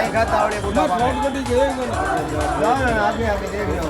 नहीं खाता और ये बुढ़ा आगे आगे देख लो।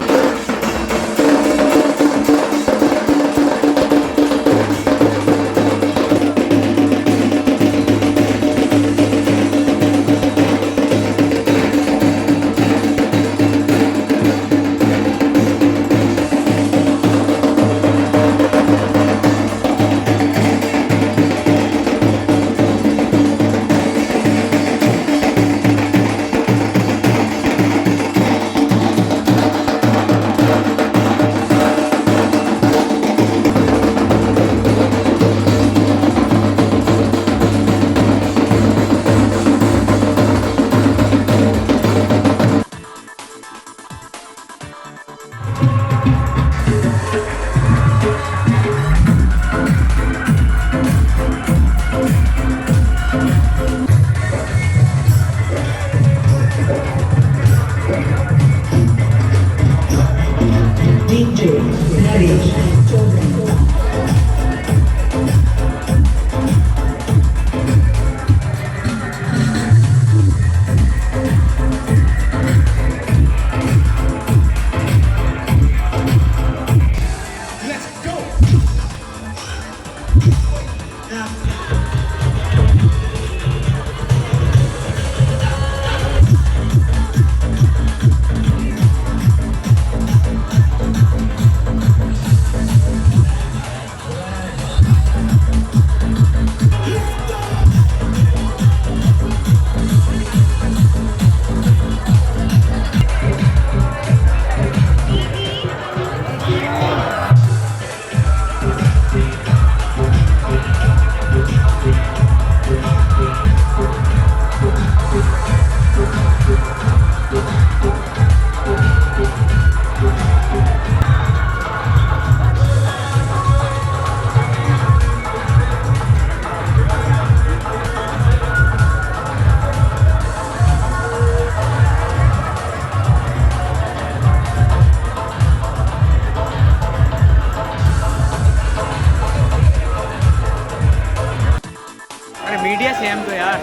मीडिया सेम तो यार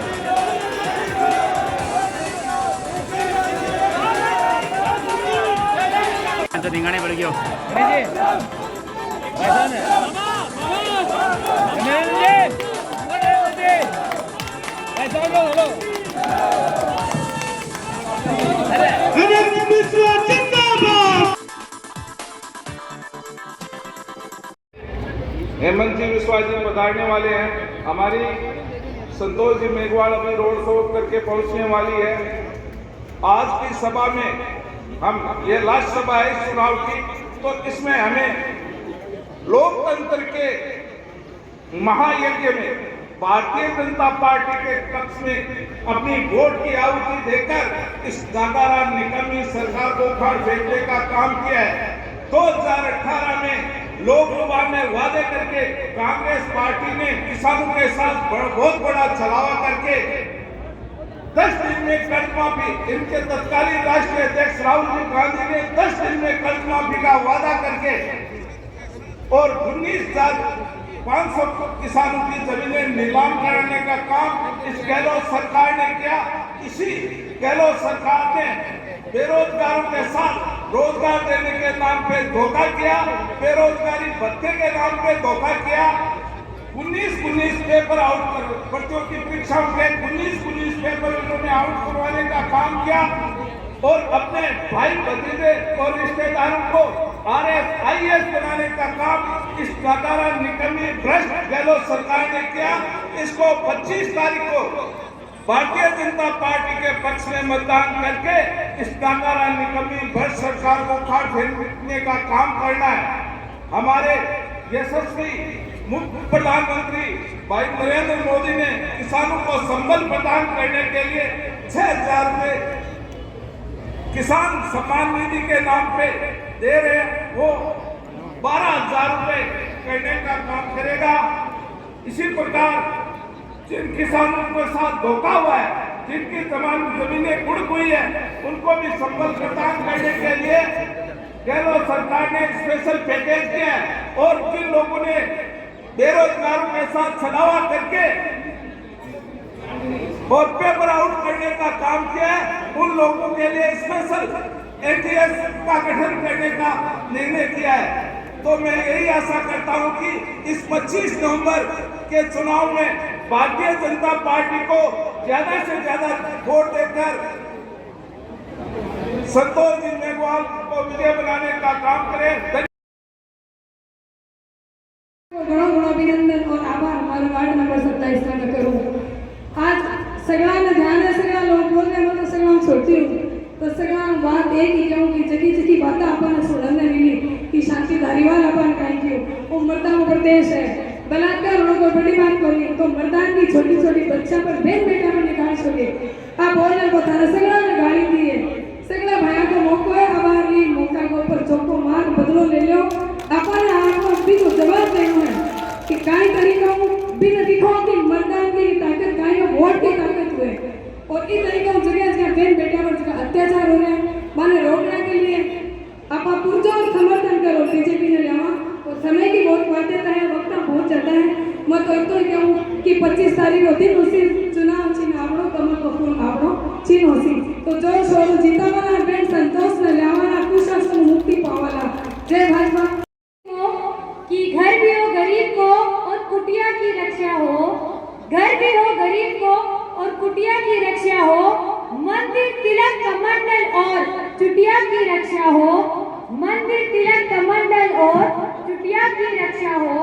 तो निगाने पड़ गयो हेमंत जी विश्वास जी पधारने वाले हैं। हमारी संतोष जी मेघवाल अभी रोड शो करके पहुंचने वाली है। आज की सभा में हम ये लास्ट सभा है इस चुनाव की, तो इसमें हमें लोकतंत्र के महायज्ञ में भारतीय जनता पार्टी के पक्ष में अपनी वोट की आहुति देकर इस गागारा निकम्मी सरकार को उखाड़ फेंकने का काम किया है। 2018 में लोकसभा में वादे करके कांग्रेस पार्टी ने किसानों के साथ बहुत बड़ा छलावा करके 10 दिन में कर्ज माफी, इनके तत्कालीन राष्ट्रीय अध्यक्ष राहुल गांधी ने 10 दिन में कर्ज माफी का वादा करके और 19,500 किसानों की जमीनें नीलाम कराने का काम इस गहलोत सरकार ने किया। इसी गहलोत सरकार ने बेरोजगारों के साथ रोजगार देने के नाम पे धोखा किया, बेरोजगारी भत्ते के नाम पे धोखा किया। 19 पेपर आउट बच्चों की परीक्षाओं के 19 पेपर उन्होंने आउट करवाने का काम किया और अपने भाई भतीजे और रिश्तेदारों को RS-IS बनाने का काम इस गागारा निकम्मी भ्रष्ट गहलोत सरकार ने किया। इसको 25 तारीख को भारतीय जनता पार्टी के पक्ष में मतदान करके इस गागारा निकम्मी भ्रष्ट सरकार को उखाड़ फेंकने का काम करना है। हमारे यशस्वी मुख्य प्रधानमंत्री भाई नरेंद्र मोदी ने किसानों को संबल प्रदान करने के लिए 6,000 रुपए किसान सम्मान निधि के नाम पे दे रहे हैं, वो 12,000 रुपए करने का काम करेगा। इसी प्रकार जिन किसानों के साथ धोखा हुआ है, जिनकी तमाम जमीनें गुड़ हुई है, उनको भी संबल प्रदान करने के लिए गहलोत सरकार ने स्पेशल पैकेज दिया है। और जिन लोगों ने बेरोजगारों के साथ छलावा करके और पेपर आउट करने का काम किया है। उन लोगों के लिए स्पेशल एटीएस का गठन करने का निर्णय किया है। तो मैं यही आशा करता हूं कि इस 25 नवंबर के चुनाव में भारतीय जनता पार्टी को ज्यादा से ज्यादा वोट देकर संतोष जी मेघवाल को विजय बनाने का काम करें। घणो अभिनंदन और आभार मारो वार्ड नंबर 27 का करूं। आज सगळ्यांना ध्यान आहे, सगळ्या लोक बोलले मग सगळ्यांना सोडती तर सगळ्यांना बात एक ही कहूं की जगी बातें अपन सुनने मिली कि शांति धारीवाल अपन कहीं की वो मर्दानों पर देश है। बलात्कार होने को बड़ी बात बोली तो मर्दान की छोटी छोटी बच्चा पर बहन बेटा में निकाल सके आप बोलने को थारा सगळ्यांना गाड़ी दी है। सगळ्या भाया को मौको है, अब ये मौका को ऊपर चौको मार बदलो ले लो। अपन आपको भी को जवाब देना है कि काई तरीका बिना दिखाओ कि मर्दान की ताकत काई वोट की ताकत हुए और इस तरीका जगह जगह बहन बेटा पर जगह अत्याचार हो रहे हैं माने रोकने के लिए आप पुरजोर समर्थन करो बीजेपी ने लेवा और समय की बहुत बाध्यता है, वक्त पहुंच जाता है। मैं तो इतना कहूँ कि 25 तारीख को दिन उसी चुनाव चिन्ह आवड़ो कमल को फूल आवड़ो चिन्ह होसी तो जो शोर जीतावाना बेन संतोष ने लेवाना कुशासन मुक्ति पावाला। जय भाजपा। कि घर भी हो गरीब को और कुटिया की रक्षा हो, घर भी हो गरीब को और कुटिया की रक्षा हो, मंदिर तिलक कमंडल और चुटिया की रक्षा हो, मंदिर तिलक कमंडल और चुटिया की रक्षा हो,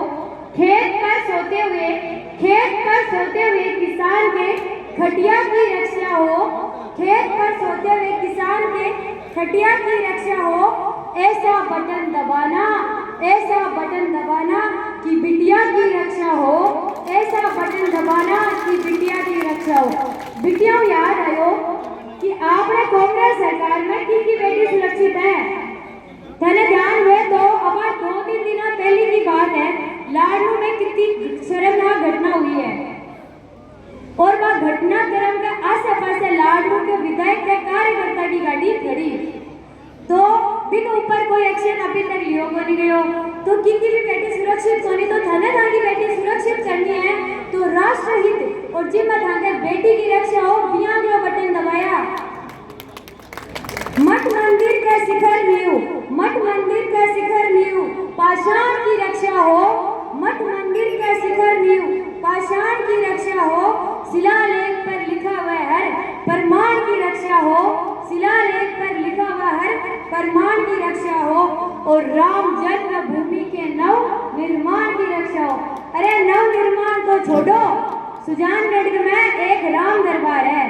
खेत पर सोते हुए किसान के खटिया की रक्षा हो, खेत पर सोते हुए किसान के खटिया की रक्षा हो। ऐसा बटन दबाना कि बिटिया की रक्षा हो, ऐसा बटन दबाना कि बिटिया की रक्षा हो। बिटियाओं याद आयो कि आपने कांग्रेस सरकार में की बेटी सुरक्षित है। तने ध्यान हुए तो अब 2-3 दिन पहले की बात है, लाडनू में कितनी शर्मनाक घटना हुई है और वह घटनाक्रम के आसे पासे लाडनू के विधायक के कार्यकर्ता की गाड़ी खड़ी तो बिन ऊपर कोई एक्शन अभी तक लियो को नहीं गयो। तो किसी भी बेटी सुरक्षित होनी तो थाने थाकी बेटी सुरक्षित करनी है तो राष्ट्र हित और जिम्मा थाके बेटी की रक्षा हो बिना जो बटन दबाया। मठ मंदिर का शिखर नींव पाषाण की रक्षा हो, मठ मंदिर का शिखर नींव पाषाण की रक्षा हो, शिलालेख पर लिखा हुआ हर प्रमाण की रक्षा हो, शिलालेख पर लिखा हुआ हर प्रमाण की रक्षा हो और राम जन्मभूमि के नव निर्माण की रक्षा हो। अरे नव निर्माण तो छोड़ो, सुजानगढ़ में एक राम दरबार है,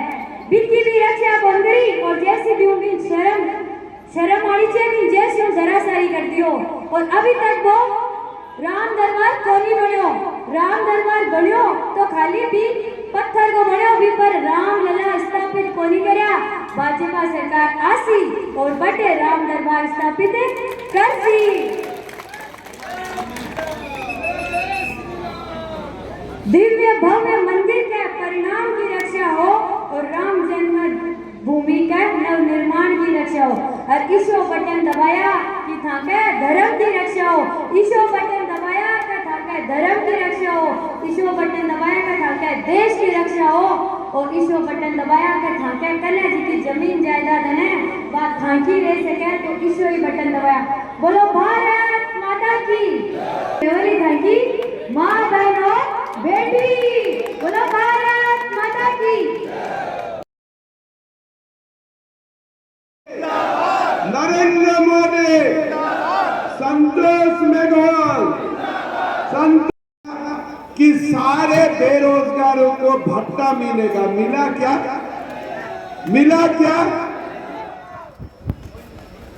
बिकी भी रक्षा बंदरी और जैसी भी उनकी शर्म आनी चाहिए जैसे जरा सारी कर दियो और अभी तक वो राम दरबार कोनी बनो। राम दरबार बनो तो खाली भी पत्थर को बनो भी पर राम लला स्थापित कोनी करया। भाजपा सरकार आसी और बटे राम दरबार स्थापित करसी। दिव्य भव्य मंदिर के परिणाम की रक्षा हो और राम जन्म भूमि का नव निर्माण की रक्षा हो। और ईशो बटन दबाया कि थाके धर्म की रक्षा हो, ईशो बटन दबाया कि थाके धर्म की रक्षा हो, ईशो बटन दबाया कि थाके देश की रक्षा हो और ईशो बटन दबाया कि थाके कन्या जी की जमीन जायदाद है बात थाकी रह सके तो ईशो ही बटन दबाया। बोलो भारत माता की केवली थाकी माँ बहनों बेटी, बोलो भारत माता की। नरेंद्र मोदी, संतोष मेघवाल, कि सारे बेरोजगारों को भत्ता मिलेगा। मिला क्या?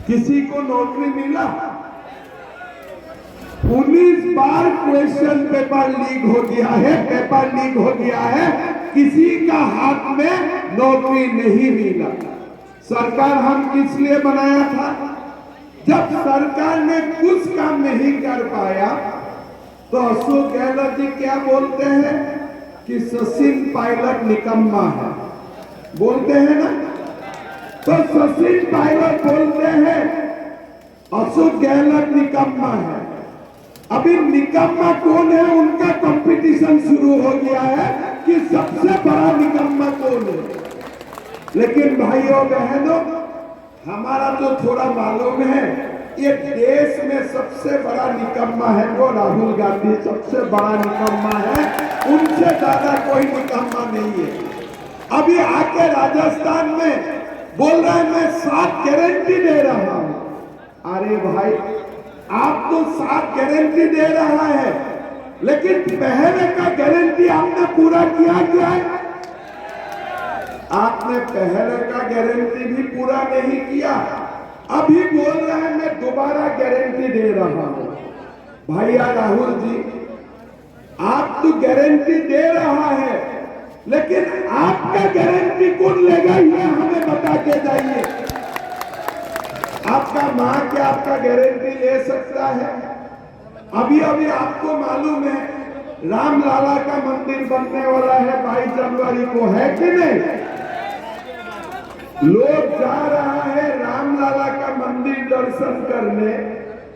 किसी को नौकरी मिला? 19 बार क्वेश्चन पेपर लीक हो गया है, किसी का हाथ में नौकरी नहीं मिला। सरकार हम किस लिए बनाया था? जब सरकार ने कुछ काम नहीं कर पाया तो अशोक गहलोत जी क्या बोलते हैं कि सचिन पायलट निकम्मा है, बोलते हैं ना। तो सचिन पायलट बोलते हैं अशोक गहलोत निकम्मा है। अभी निकम्मा कौन है उनका कंपटीशन शुरू हो गया है कि कि सबसे बड़ा निकम्मा कौन है। लेकिन भाइयों बहनों, हमारा तो थोड़ा मालूम है, ये देश में सबसे बड़ा निकम्मा है वो राहुल गांधी सबसे बड़ा निकम्मा है, उनसे ज्यादा कोई निकम्मा नहीं है। अभी आके राजस्थान में बोल रहा है मैं 7 गारंटी दे रहा हूं। अरे भाई, आप तो 7 गारंटी दे रहा है, लेकिन पहले का गारंटी आपने पूरा किया क्या है? आपने पहले का गारंटी भी पूरा नहीं किया। अभी बोल रहा है मैं दोबारा गारंटी दे रहा हूं। भैया राहुल जी, आप तो गारंटी दे रहा है, लेकिन आपका गारंटी कौन लेगा ये हमें बता के जाइए। आपका मां क्या आपका गारंटी ले सकता है? अभी अभी आपको मालूम है रामलाला का मंदिर बनने वाला है 22 जनवरी को, है कि नहीं? लोग जा रहा है रामलाला का मंदिर दर्शन करने,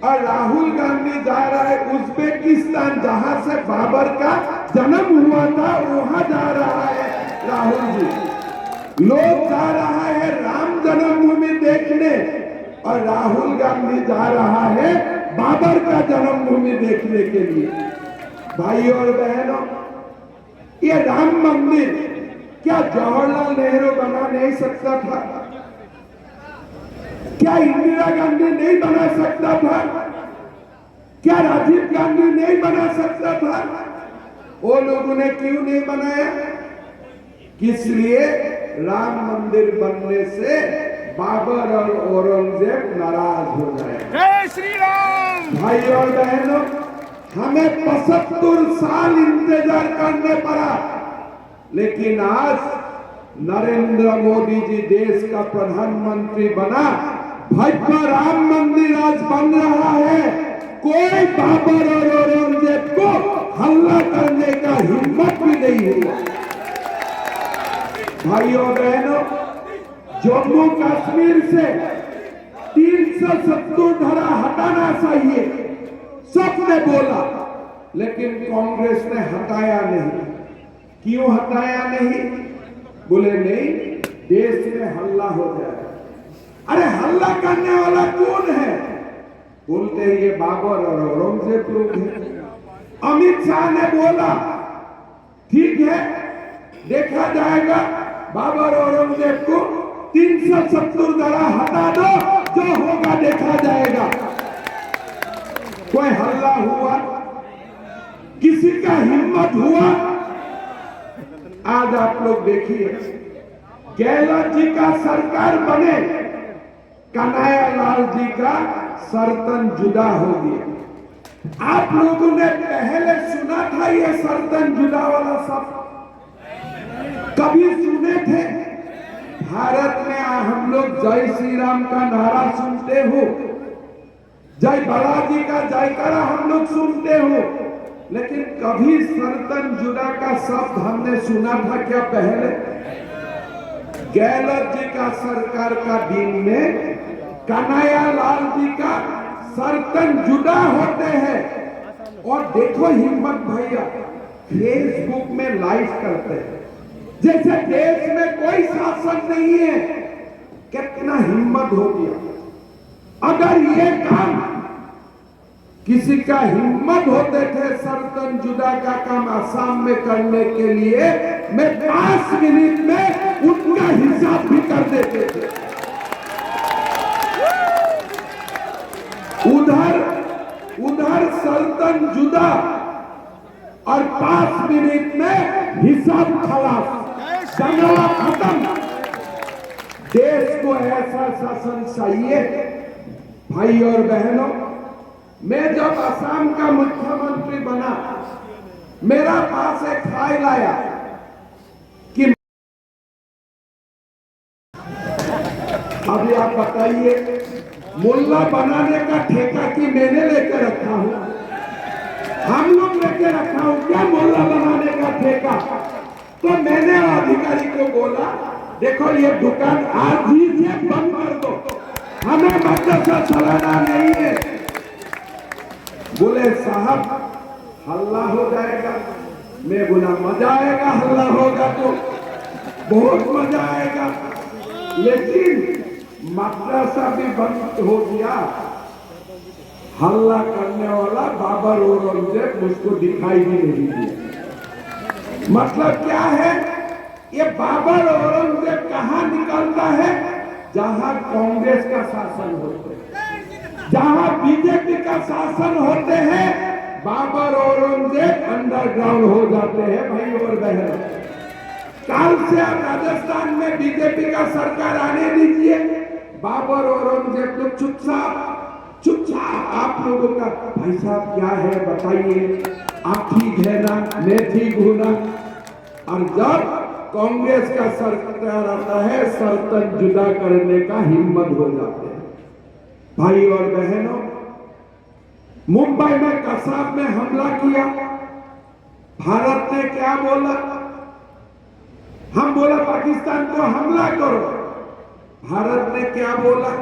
और राहुल गांधी जा रहा है उज्बेकिस्तान, जहां से बाबर का जन्म हुआ था, वहां जा रहा है राहुल जी। लोग जा रहा है राम जन्मभूमि देखने, और राहुल गांधी जा रहा है बाबर का जन्मभूमि देखने के लिए। भाइयों और बहनों, ये राम मंदिर क्या जवाहरलाल नेहरू बना नहीं सकता था? क्या इंदिरा गांधी नहीं बना सकता था? क्या राजीव गांधी नहीं बना सकता था? वो लोगों ने क्यों नहीं बनाया? किस लिए? राम मंदिर बनने से बाबर और औरंगजेब नाराज हो गए। जय श्री राम। भाइयों और बहनों, हमें 75 साल इंतजार करने पड़ा, लेकिन आज नरेंद्र मोदी जी देश का प्रधानमंत्री बना, भव्य राम मंदिर आज बन रहा है। कोई बाबर और औरंगजेब को हल्ला करने का हिम्मत भी नहीं हुआ। भाइयों बहनों, जम्मू कश्मीर से 370 धारा हटाना चाहिए, सबने बोला, लेकिन कांग्रेस ने हटाया नहीं। क्यों हटाया नहीं? बोले नहीं, देश में हल्ला हो जाए। अरे हल्ला करने वाला कौन है? बोलते हैं ये बाबर और औरंगजेब लोग हैं। अमित शाह ने बोला ठीक है, देखा जाएगा, बाबर और औरंगजेब को 370 धारा हटा दो, जो होगा देखा जाएगा। कोई हल्ला हुआ? किसी का हिम्मत हुआ? आज आप लोग देखिए, गहलोत जी का सरकार बने, कन्हैयालाल जी का सर्तन जुदा हो गया। आप लोगों ने पहले सुना था ये सर्तन जुदा वाला शब्द? कभी सुने थे? भारत में हम लोग जय श्री राम का नारा सुनते हो, जय बालाजी का जयकारा हम लोग सुनते हो, लेकिन कभी सर्तन जुदा का शब्द हमने सुना था क्या पहले? गहलोत जी का सरकार का दिन में कन्हैयालाल जी का सर्तन जुदा होते हैं, और देखो हिम्मत भैया, फेसबुक में लाइव करते हैं जैसे देश में कोई शासन नहीं है। कितना हिम्मत हो गया। अगर ये काम किसी का हिम्मत होते थे सर्तन जुदा का काम आसाम में करने के लिए, मैं 5 मिनट में उनका हिसाब भी कर देते थे। उधर सर्तन जुदा और 5 मिनट में हिसाब खलास, दंगला खत्म। देश को ऐसा शासन चाहिए। भाई और बहनों, मैं जब असम का मुख्यमंत्री बना, मेरा पास एक फाइल आया कि अभी आप बताइए, मुल्ला बनाने का ठेका कि मैंने लेकर रखा हूं? हम लोग लेकर रखा हूं क्या मुल्ला बनाने का ठेका? तो मैंने अधिकारी को बोला, देखो ये दुकान आज ही से बंद कर दो, हमें मदरसा चलाना नहीं है। बोले साहब हल्ला हो जाएगा, मैं बोला मजा आएगा, हल्ला होगा तो बहुत मजा आएगा। लेकिन मदरसा भी बंद हो गया, हल्ला करने वाला बाबर औरंगजेब मुझको दिखाई भी नहीं दिया। मतलब क्या है, ये बाबर औरंगजेब कहां निकलता है? जहां कांग्रेस का शासन होते हैं, जहां बीजेपी का शासन होते हैं, बाबर औरंगजेब अंडरग्राउंड हो जाते हैं। भाई और बहन, काल से आप राजस्थान में बीजेपी का सरकार आने दीजिए, बाबर औरंगजेब लोग चुपचाप आप लोगों का भाई साहब क्या है बताइए, आप ठीक है ना, मैं ठीक हूं ना। और जब कांग्रेस का सरकार आता है, सर्तन जुदा करने का हिम्मत हो जाते हैं। भाई और बहनों, मुंबई में कसाब में हमला किया, भारत ने क्या बोला? हम बोला पाकिस्तान को हमला करो, भारत ने क्या बोला?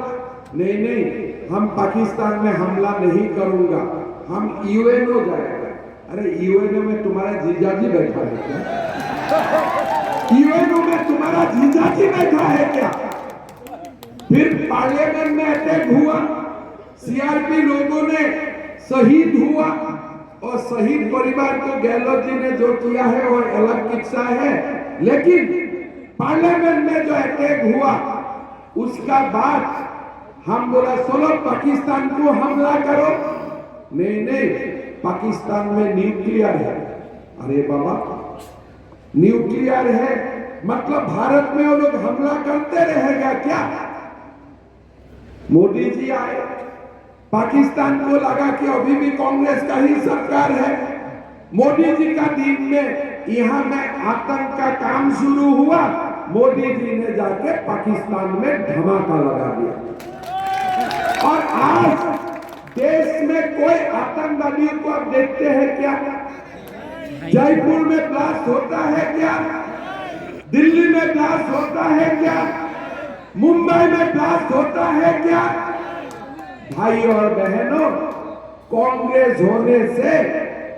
नहीं नहीं, हम पाकिस्तान में हमला नहीं करूंगा, हम यूएनओ जाएगा। अरे यूएनओ में तुम्हारा जीजाजी बैठा है क्या? यूएनओ में तुम्हारा जीजाजी बैठा है क्या? फिर पार्लियामेंट में अटैक हुआ, सीआरपी लोगों ने शहीद हुआ, और शहीद परिवार को गहलोत जी ने जो किया है वो अलग किस्सा है। लेकिन पार्लियामेंट में जो अटैक हुआ, उसका बाद हम बोला चलो पाकिस्तान को हमला करो। नहीं नहीं, पाकिस्तान में न्यूक्लियर है। अरे बाबा, न्यूक्लियर है मतलब भारत में वो लोग हमला करते रहेगा क्या? मोदी जी आए, पाकिस्तान को लगा कि अभी भी कांग्रेस का ही सरकार है। मोदी जी का दिन में यहां में आतंक का काम शुरू हुआ, मोदी जी ने जाके पाकिस्तान में धमाका लगा दिया। और आज देश में कोई आतंकवादियों को आप देखते हैं क्या? जयपुर में ब्लास्ट होता है क्या? दिल्ली में ब्लास्ट होता है क्या? मुंबई में ब्लास्ट होता है क्या? भाई और बहनों, कांग्रेस होने से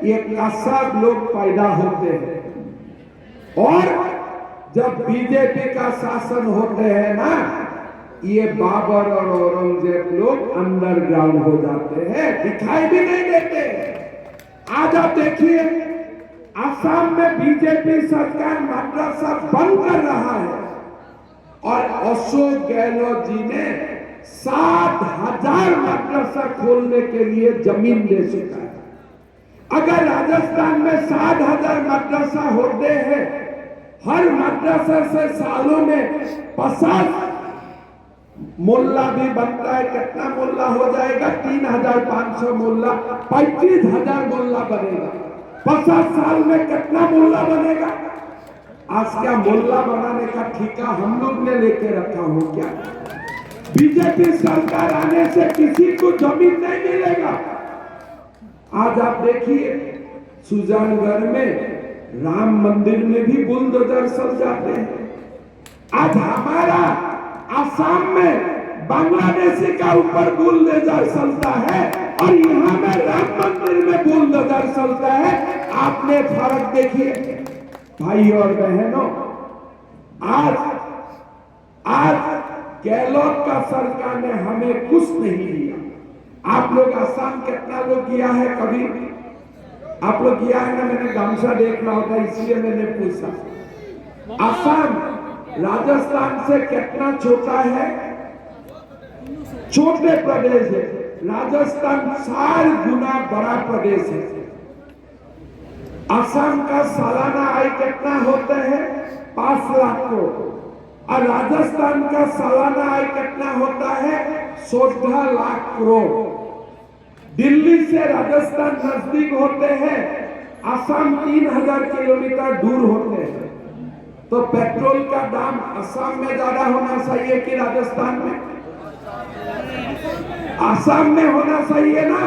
ये कसाब लोग पैदा होते हैं, और जब बीजेपी का शासन होते हैं ना, ये बाबर और औरंगजेब लोग अंडरग्राउंड हो जाते हैं, दिखाई भी नहीं देते। आज आप देखिए, असम में बीजेपी सरकार मदरसा बंद कर रहा है, और अशोक गहलोत जी ने 7,000 मदरसा खोलने के लिए जमीन दे चुका है। अगर राजस्थान में 7,000 मदरसा होते हैं, हर मदरसा से सालों में 50 मोहल्ला भी बनता है, कितना मोहल्ला हो जाएगा? 3,500 मोहल्ला, 35,000 मोहल्ला बनेगा। 50 साल में कितना मोहल्ला बनेगा? आज क्या मोहल्ला बनाने का ठेका हम लोग ने लेके रखा हो क्या? बीजेपी सरकार आने से किसी को जमीन नहीं मिलेगा। आज आप देखिए, सुजानगढ़ में राम मंदिर में भी बुलडोजर चल जाते हैं। आज हमारा असम में बांग्लादेशी का ऊपर बुलडोजर चलता है, और यहाँ में राम मंदिर में बुलडोजर चलता है। आपने फर्क देखिए भाई और बहनों। आज गहलोत का सरकार ने हमें कुछ नहीं दिया। आप लोग असम कितना लोग किया है? कभी आप लोग किया है ना? मैंने गामसा देखना होता, इसलिए मैंने पूछा। असम राजस्थान से कितना छोटा है? छोटे प्रदेश है। राजस्थान 4 गुना बड़ा प्रदेश है। असम का सालाना आय कितना होता है? 5 लाख करोड़। और राजस्थान का सालाना आय कितना होता है? 14 लाख करोड़। दिल्ली से राजस्थान नजदीक होते हैं, असम 3,000 किलोमीटर दूर होते हैं। तो पेट्रोल का दाम असम में ज्यादा होना चाहिए कि राजस्थान में? असम में होना चाहिए ना।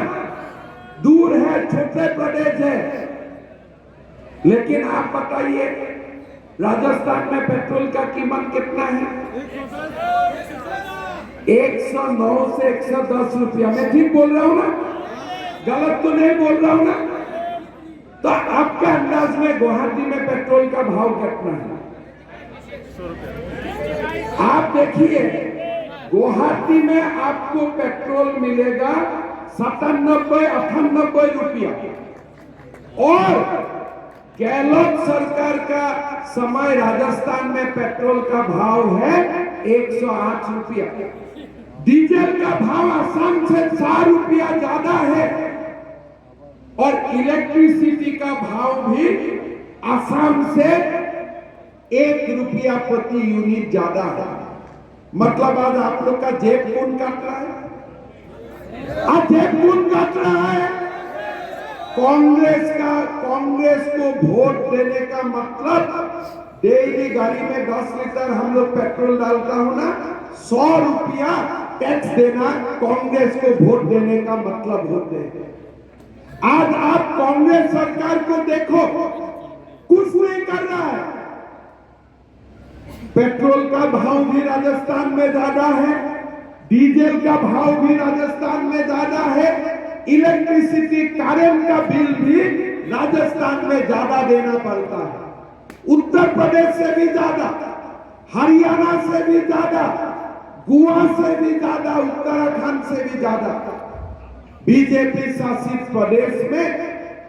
दूर है, छोटे प्रदेश है। लेकिन आप बताइए, राजस्थान में पेट्रोल का कीमत कितना है? 109 से 110 रुपया। मैं ठीक बोल रहा हूं ना? गलत तो नहीं बोल रहा हूं ना? तो आपका अंदाज में गुवाहाटी में पेट्रोल का भाव कितना है? आप देखिए, गुवाहाटी में आपको पेट्रोल मिलेगा 97-98 रुपया, और गहलोत सरकार का समय राजस्थान में पेट्रोल का भाव है 108 रुपया। डीजल का भाव आसाम से 4 रुपया ज्यादा है, और इलेक्ट्रिसिटी का भाव भी आसाम से 1 रुपया प्रति यूनिट ज्यादा है। मतलब आज आप लोग का जेब कौन काट रहा है? आज जेब कौन काट रहा है? कांग्रेस को वोट देने का मतलब, डेली गाड़ी में 10 लीटर हम लोग पेट्रोल डालता हूं ना, 100 रुपया टैक्स देना कांग्रेस को वोट देने का मतलब होते हैं। आज आप कांग्रेस सरकार को देखो, कुछ नहीं कर रहा है। पेट्रोल का भाव भी राजस्थान में ज्यादा है, डीजल का भाव भी राजस्थान में ज्यादा है, इलेक्ट्रिसिटी करेंट का बिल भी राजस्थान में ज्यादा देना पड़ता है। उत्तर प्रदेश से भी ज्यादा, हरियाणा से भी ज्यादा, गोवा से भी ज्यादा, उत्तराखंड से भी ज्यादा। बीजेपी शासित प्रदेश में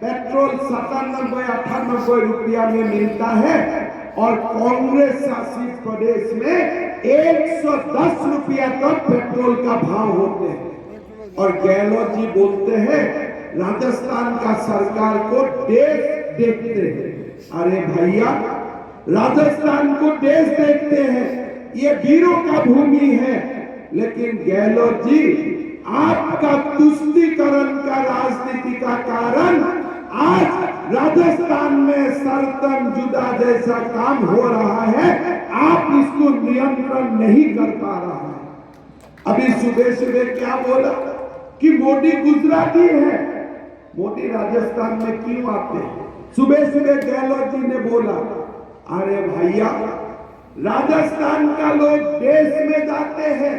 पेट्रोल 97-98 रुपया में मिलता है, और कांग्रेस शासित प्रदेश में 110 रुपया तक पेट्रोल का भाव होते हैं। और गहलोत जी बोलते हैं राजस्थान का सरकार को देश देखते हैं। अरे भैया, राजस्थान को देश देखते हैं, ये वीरों का भूमि है। लेकिन गहलोत जी, आपका तुष्टीकरण का राजनीति का कारण आज राजस्थान में सरतन जुदा जैसा काम हो रहा है, आप इसको नियंत्रण नहीं कर पा रहा है। अभी सुबह क्या बोला कि मोदी गुजराती है, मोदी राजस्थान में क्यों आते हैं? सुबह गहलोत जी ने बोला, अरे भैया, राजस्थान का लोग देश में जाते हैं,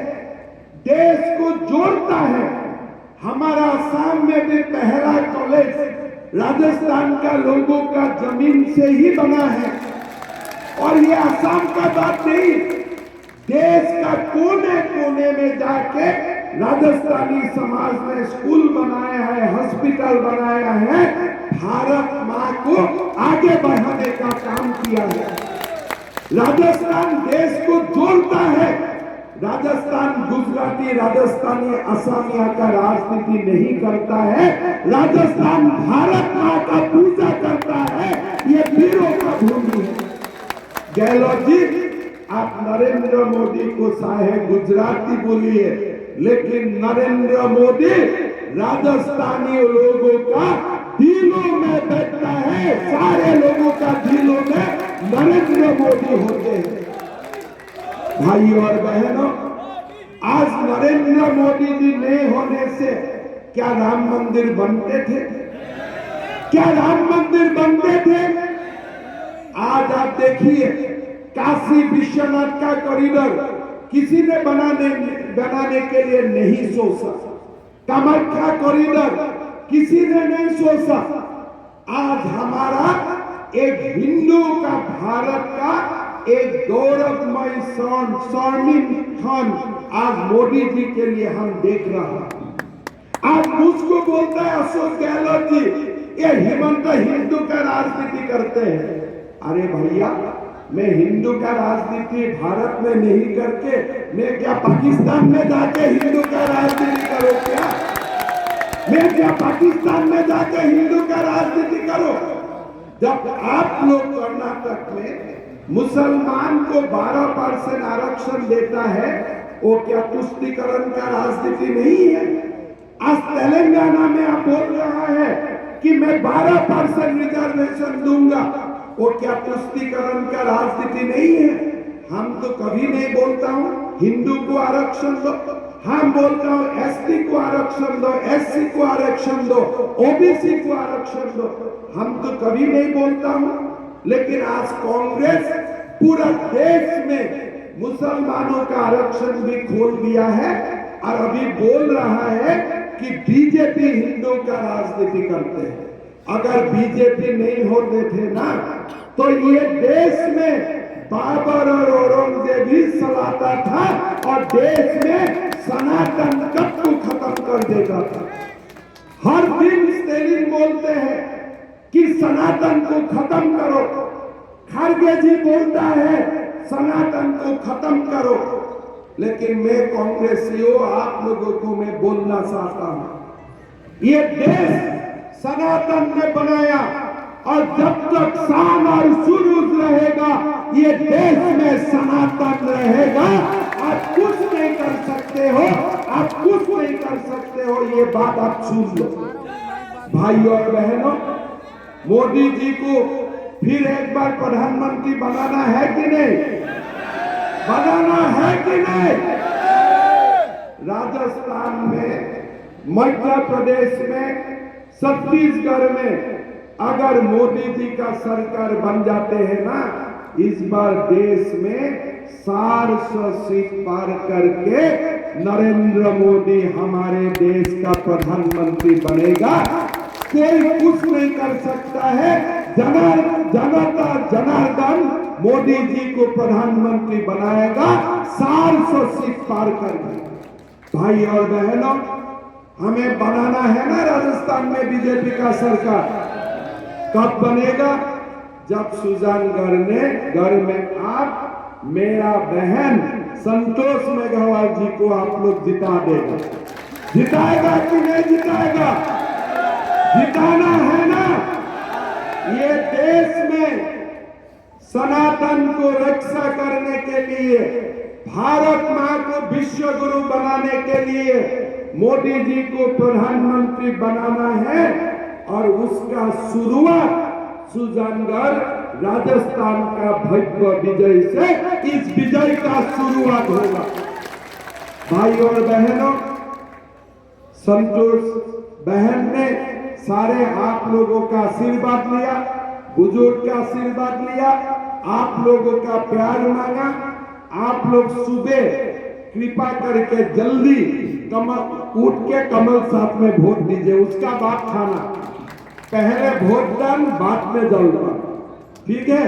देश को जोड़ता है। हमारा आसाम में भी पहला कॉलेज राजस्थान का लोगों का जमीन से ही बना है। और ये आसाम का बात नहीं, देश का कोने कोने में जाके राजस्थानी समाज ने स्कूल बनाया है, हॉस्पिटल बनाया है, भारत मां को आगे बढ़ाने का काम किया है। राजस्थान देश को जोड़ता है। राजस्थान गुजराती, राजस्थानी, असमिया का राजनीति नहीं करता है। राजस्थान भारत मां का पूजा करता है। ये वीरों का भूमि है। गहलोत जी, आप नरेंद्र मोदी को चाहे गुजराती बोलिए, लेकिन नरेंद्र मोदी राजस्थानी लोगों का दिलों में बैठता है। सारे लोगों का दिलों में नरेंद्र मोदी होते हैं। भाइयों और बहनों, आज नरेंद्र मोदी जी नहीं होने से क्या राम मंदिर बनते थे? क्या राम मंदिर बनते थे? आज आप देखिए, काशी विश्वनाथ का कॉरिडोर किसी ने बनाने के लिए नहीं सोचा। कामाख्या कॉरिडोर किसी ने नहीं सोचा। आज हमारा एक हिंदू का, भारत का एक गौरवमय स्वर्णिम क्षण आज मोदी जी के लिए हम देख रहे हैं। आज मुझको बोलता है अशोक गहलोत जी, ये हिमंत हिंदू का राजनीति करते हैं। अरे भैया, मैं हिंदू का राजनीति भारत में नहीं करके मैं क्या पाकिस्तान में जाके हिंदू का राजनीति करो? क्या मैं क्या पाकिस्तान में जाके हिंदू का राजनीति करो? जब आप लोग कर्नाटक में मुसलमान को 12% आरक्षण देता है, वो क्या तुष्टीकरण का राजनीति नहीं है? आज तेलंगाना में आप बोल रहा है कि मैं 12% रिजर्वेशन दूंगा, वो क्या तुष्टीकरण का राजनीति नहीं है? हम तो कभी नहीं बोलता हूं हिंदू को आरक्षण दो, हम बोलता हूं एसटी को आरक्षण दो, एससी को आरक्षण दो, ओबीसी को आरक्षण दो। हम तो कभी नहीं बोलता हूं। लेकिन आज कांग्रेस पूरा देश में मुसलमानों का आरक्षण भी खोल दिया है, और अभी बोल रहा है कि बीजेपी हिंदू का राजनीति करते हैं। अगर बीजेपी नहीं होते थे ना तो ये देश में बाबर और औरंगजेब ही चलाता था और देश में सनातन तत्व को खत्म कर देता था। हर दिन स्टेलिन बोलते हैं कि सनातन को खत्म करो, खड़गे जी बोलता है सनातन को खत्म करो, लेकिन मैं कांग्रेसियों आप लोगों को मैं बोलना चाहता हूं, ये देश सनातन ने बनाया और जब तक शान और सुरूज रहेगा ये देश में सनातन रहेगा। आप कुछ नहीं कर सकते हो, आप कुछ नहीं कर सकते हो, ये बात आप सुन लो। भाइयों और बहनों, मोदी जी को फिर एक बार प्रधानमंत्री बनाना है कि नहीं? बनाना है कि नहीं? राजस्थान में, मध्य प्रदेश में, छत्तीसगढ़ में अगर मोदी जी का सरकार बन जाते हैं ना, इस बार देश में 400 सीट पार करके नरेंद्र मोदी हमारे देश का प्रधानमंत्री बनेगा। कोई कुछ नहीं कर सकता है। जनता जनार्दन मोदी जी को प्रधानमंत्री बनाएगा 400 सीट पार करके। भाई और बहनों, हमें बनाना है ना राजस्थान में बीजेपी का सरकार। कब बनेगा? जब सुजानगढ़ में आप मेरा बहन संतोष मेघवाल जी को आप लोग जिता देगा। जिताएगा कि नहीं जिताएगा? जिताना है ना। ये देश में सनातन को रक्षा करने के लिए, भारत मां को विश्व गुरु बनाने के लिए मोदी जी को प्रधानमंत्री बनाना है और उसका शुरुआत सुजानगढ़ राजस्थान का भव्य विजय से, इस विजय का शुरुआत होगा। भाई और बहनों, संतोष बहन ने सारे आप लोगों का आशीर्वाद लिया, बुजुर्ग का आशीर्वाद लिया, आप लोगों का प्यार मांगा। आप लोग सुबह कृपा करके जल्दी उठ के कमल साथ में वोट दीजिए, उसका बात खाना। पहले वोट दान, बाद में जलपान, ठीक है?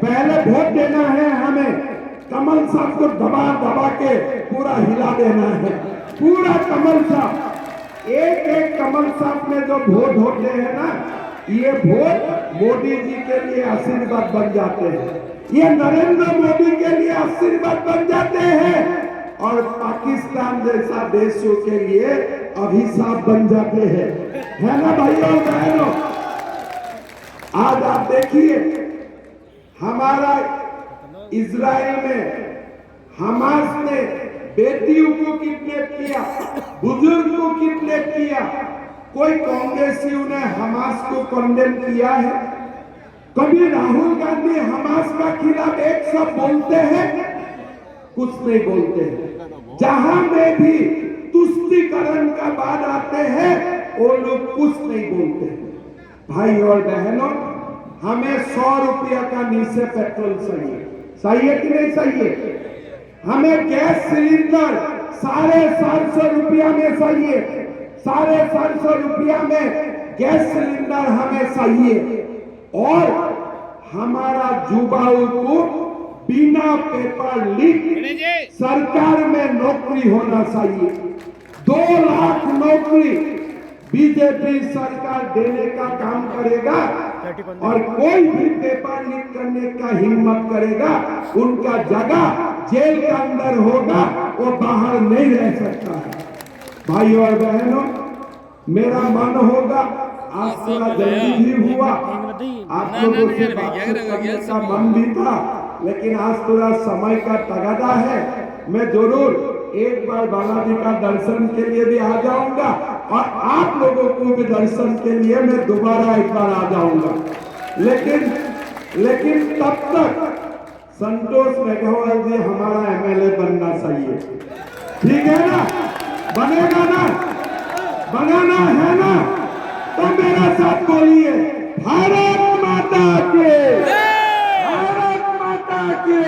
पहले वोट देना है हमें, कमल साहब को दबा दबा के पूरा हिला देना है, पूरा कमल साहब। एक एक कमल साहब में जो वोट होते हैं ना, ये वोट मोदी जी के लिए आशीर्वाद बन जाते हैं, ये नरेंद्र मोदी के लिए आशीर्वाद बन जाते हैं और पाकिस्तान जैसा देशों के लिए अभिशाप बन जाते हैं, है ना भाइयों और बहनों? आज आप देखिए, हमारा इजराइल में हमास ने बेटियों को किडनैप किया, बुजुर्ग को किडनैप किया। कोई कांग्रेसियों ने हमास को कंडेम किया है? कभी राहुल गांधी हमास का खिलाफ एक शब्द बोलते हैं? कुछ नहीं बोलते हैं। जहां में भी तुष्टीकरण का बात आते हैं वो लोग कुछ नहीं बोलते हैं। भाई और बहनों, हमें 100 रुपया का नीचे पेट्रोल चाहिए, सही है कि नहीं चाहिए? हमें गैस सिलेंडर 750 रुपया में चाहिए, 750 रुपया में गैस सिलेंडर हमें चाहिए। और हमारा युवाओं को बिना पेपर लीक सरकार में नौकरी होना चाहिए। 2 लाख नौकरी बीजेपी सरकार देने का काम करेगा और कोई भी पेपर लीक करने का हिम्मत करेगा, उनका जगह जेल के अंदर होगा, वो बाहर नहीं रह सकता है। भाई और बहनों, मेरा मन होगा, आज थोड़ा जल्दी भी हुआ, आप लोगों से बातचीत करने का मन भी था, लेकिन आज थोड़ा समय का तगादा है। मैं जरूर एक बार बालाजी का दर्शन के लिए भी आ जाऊंगा और आप लोगों को भी दर्शन के लिए मैं दोबारा एक बार आ जाऊंगा। लेकिन तब तक संतोष मेघवाल जी हमारा एमएलए बनना चाहिए, ठीक है ना? बनेगा ना? बनाना है ना? तो मेरा साथ बोलिए, भारत माता के, भारत माता के,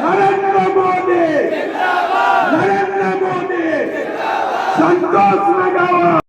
नरेंद्र मोदी, नरेंद्र मोदी, संतोष मेघवाल।